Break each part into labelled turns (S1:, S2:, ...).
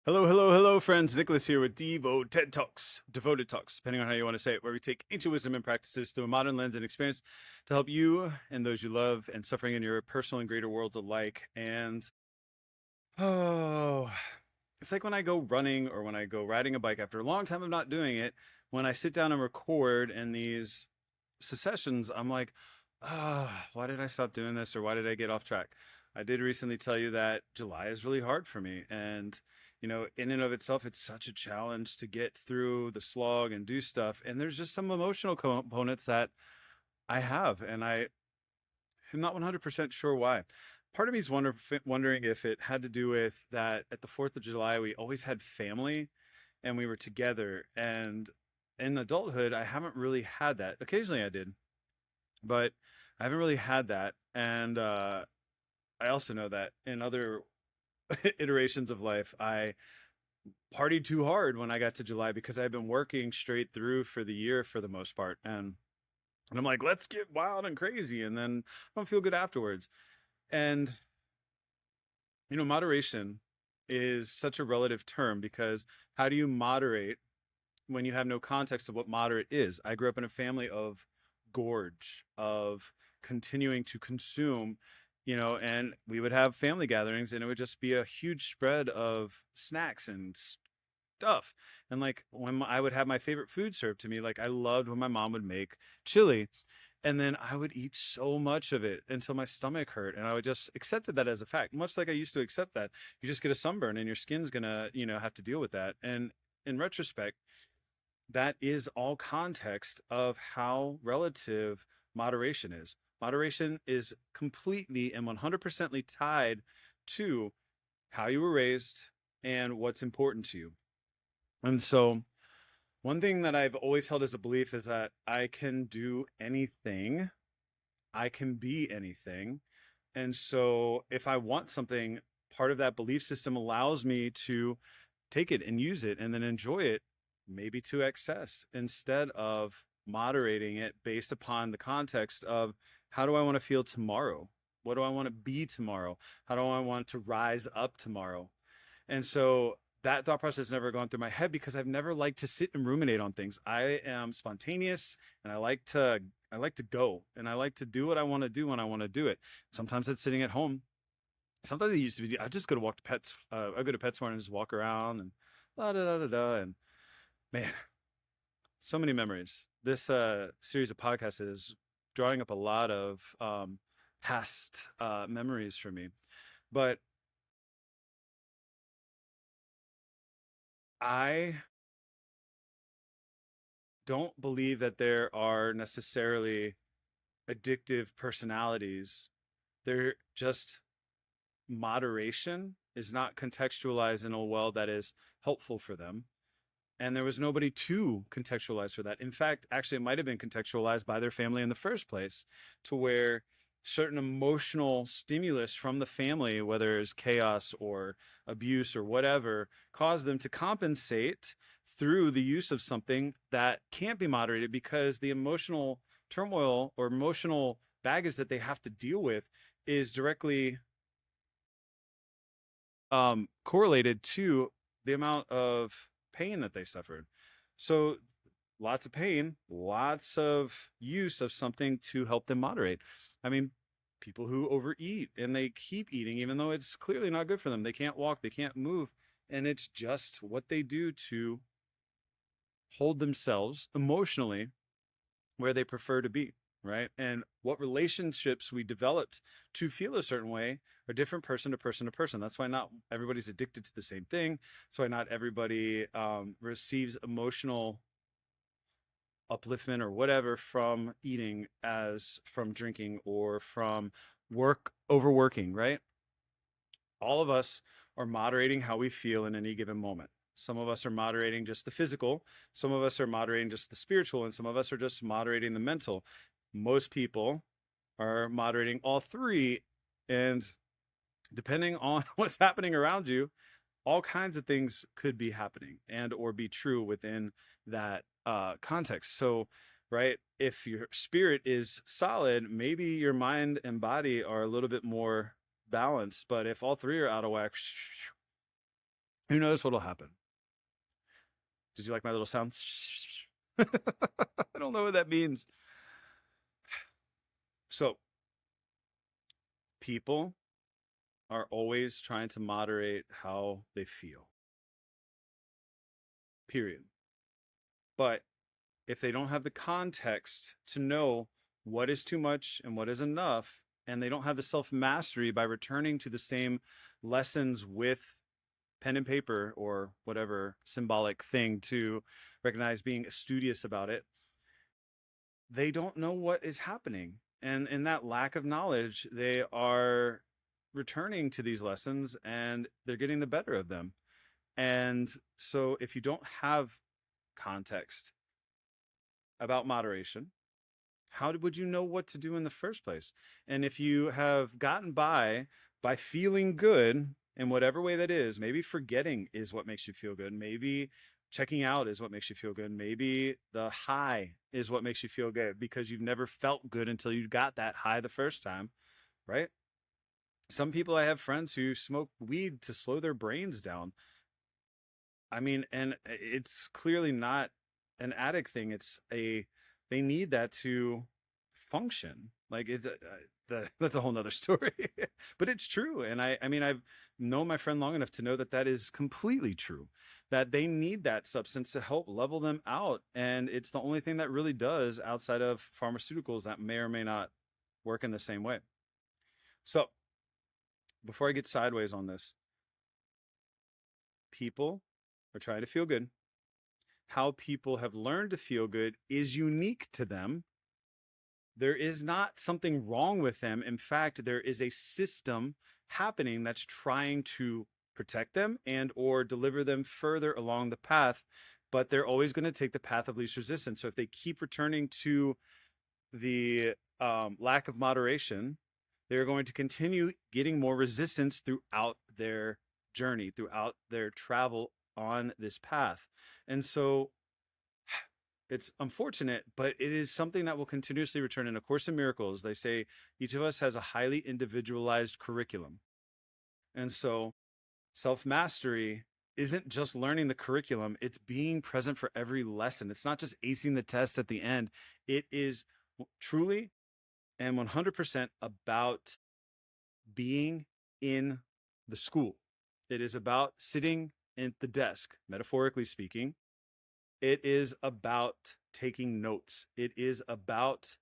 S1: Hello, hello, hello, friends. Nicholas here with DIVO TED Talks, Devoted Talks, depending on how you want to say it, where we take ancient wisdom and practices through a modern lens and experience to help you and those you love and suffering in your personal and greater worlds alike. And oh, it's like when I go running or when I go riding a bike after a long time of not doing it, when I sit down and record in these secessions, I'm like, why did I stop doing this, or why did I get off track? I did recently tell you that July is really hard for me. And, in and of itself, it's such a challenge to get through the slog and do stuff. And there's just some emotional components that I have, and I am not 100% sure why. Part of me is wondering if it had to do with that at the 4th of July, we always had family and we were together. And in adulthood, I haven't really had that. Occasionally I did, but I haven't really had that. And I also know that in other iterations of life, I partied too hard when I got to July because I've been working straight through for the year for the most part. And I'm like, let's get wild and crazy. And then I don't feel good afterwards. And, moderation is such a relative term because how do you moderate when you have no context of what moderate is? I grew up in a family of gorge, of continuing to consume, and we would have family gatherings and it would just be a huge spread of snacks and stuff. And like when I would have my favorite food served to me, like I loved when my mom would make chili. And then I would eat so much of it until my stomach hurt. And I would just accepted that as a fact, much like I used to accept that you just get a sunburn and your skin's gonna, have to deal with that. And in retrospect, that is all context of how relative moderation is. Moderation is completely and 100% tied to how you were raised and what's important to you. And so one thing that I've always held as a belief is that I can do anything, I can be anything. And so if I want something, part of that belief system allows me to take it and use it and then enjoy it, maybe to excess, instead of moderating it based upon the context of how do I want to feel tomorrow? What do I want to be tomorrow? How do I want to rise up tomorrow? And so that thought process has never gone through my head because I've never liked to sit and ruminate on things. I am spontaneous and I like to go and I like to do what I want to do when I want to do it. Sometimes it's sitting at home. Sometimes it used to be I just go to walk to pets. I go to PetSmart and just walk around and da da da da da. And man, so many memories. This series of podcasts is drawing up a lot of past memories for me. But I don't believe that there are necessarily addictive personalities. They're just moderation is not contextualized in a well that is helpful for them. And there was nobody to contextualize for that. In fact, actually, it might have been contextualized by their family in the first place, to where certain emotional stimulus from the family, whether it's chaos or abuse or whatever, caused them to compensate through the use of something that can't be moderated because the emotional turmoil or emotional baggage that they have to deal with is directly correlated to the amount of pain that they suffered. So lots of pain, lots of use of something to help them moderate. I mean, people who overeat and they keep eating, even though it's clearly not good for them. They can't walk, they can't move. And it's just what they do to hold themselves emotionally where they prefer to be, right? And what relationships we developed to feel a certain way are different person to person to person. That's why not everybody's addicted to the same thing. That's why not everybody receives emotional upliftment or whatever from eating as from drinking or from overworking, right? All of us are moderating how we feel in any given moment. Some of us are moderating just the physical, some of us are moderating just the spiritual, and some of us are just moderating the mental. Most people are moderating all three, and depending on what's happening around you, all kinds of things could be happening and or be true within that context. So, right, if your spirit is solid, maybe your mind and body are a little bit more balanced. But if all three are out of whack, who knows what'll happen? Did you like my little sounds? I don't know what that means. So, people are always trying to moderate how they feel, period. But if they don't have the context to know what is too much and what is enough, and they don't have the self mastery by returning to the same lessons with pen and paper or whatever symbolic thing to recognize, being studious about it, they don't know what is happening. And in that lack of knowledge, they are returning to these lessons and they're getting the better of them. And so if you don't have context about moderation, how would you know what to do in the first place? And if you have gotten by feeling good in whatever way that is, maybe forgetting is what makes you feel good, maybe checking out is what makes you feel good, maybe the high is what makes you feel good because you've never felt good until you got that high the first time, right? Some people, I have friends who smoke weed to slow their brains down. I mean, and it's clearly not an addict thing. They need that to function. Like that's a whole nother story, but it's true. And I mean, I've known my friend long enough to know that that is completely true, that they need that substance to help level them out. And it's the only thing that really does outside of pharmaceuticals that may or may not work in the same way. So before I get sideways on this, people are trying to feel good. How people have learned to feel good is unique to them. There is not something wrong with them. In fact, there is a system happening that's trying to protect them and or deliver them further along the path, but they're always going to take the path of least resistance. So if they keep returning to the lack of moderation, they're going to continue getting more resistance throughout their journey, throughout their travel on this path. And so it's unfortunate, but it is something that will continuously return. In A Course in Miracles, they say each of us has a highly individualized curriculum. And so self-mastery isn't just learning the curriculum, it's being present for every lesson. It's not just acing the test at the end. It is truly and 100% about being in the school. It is about sitting at the desk, metaphorically speaking. It is about taking notes. It is about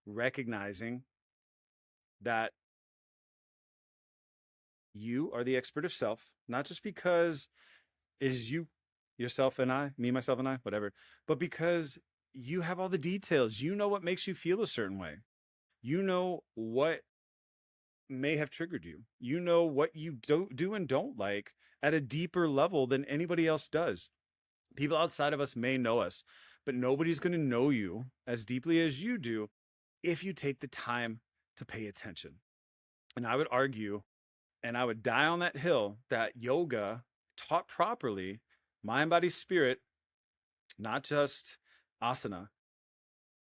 S1: recognizing that you are the expert of self, not just because is you, yourself and I, me, myself and I, whatever, but because you have all the details. You know what makes you feel a certain way. You know what may have triggered you. You know what you do and don't like at a deeper level than anybody else does. People outside of us may know us, but nobody's going to know you as deeply as you do if you take the time to pay attention. And I would argue, and I would die on that hill, that yoga taught properly, mind, body, spirit, not just asana,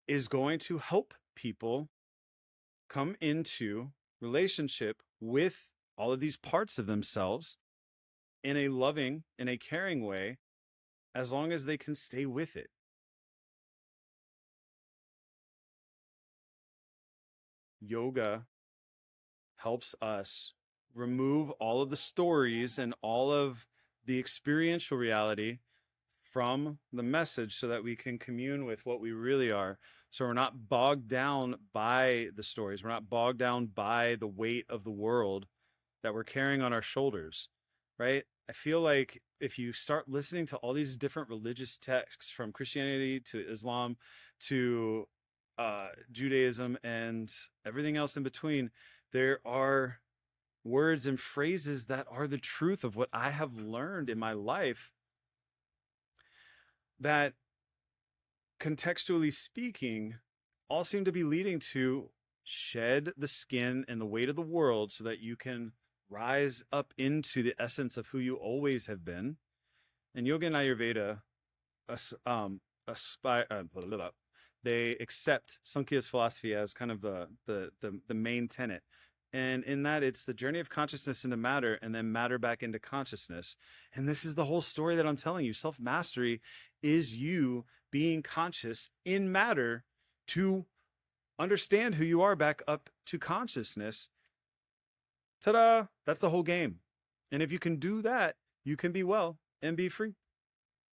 S1: is going to help people come into relationship with all of these parts of themselves in a loving, in a caring way, as long as they can stay with it. Yoga helps us remove all of the stories and all of the experiential reality from the message so that we can commune with what we really are. So we're not bogged down by the stories. We're not bogged down by the weight of the world that we're carrying on our shoulders, right? I feel like if you start listening to all these different religious texts, from Christianity to Islam to Judaism and everything else in between, there are words and phrases that are the truth of what I have learned in my life, that contextually speaking all seem to be leading to shed the skin and the weight of the world so that you can rise up into the essence of who you always have been. And yoga and Ayurveda they accept Sankya's philosophy as kind of the main tenet. And in that, it's the journey of consciousness into matter and then matter back into consciousness. And this is the whole story that I'm telling you. Self-mastery is you being conscious in matter to understand who you are back up to consciousness. Ta-da! That's the whole game. And if you can do that, you can be well and be free.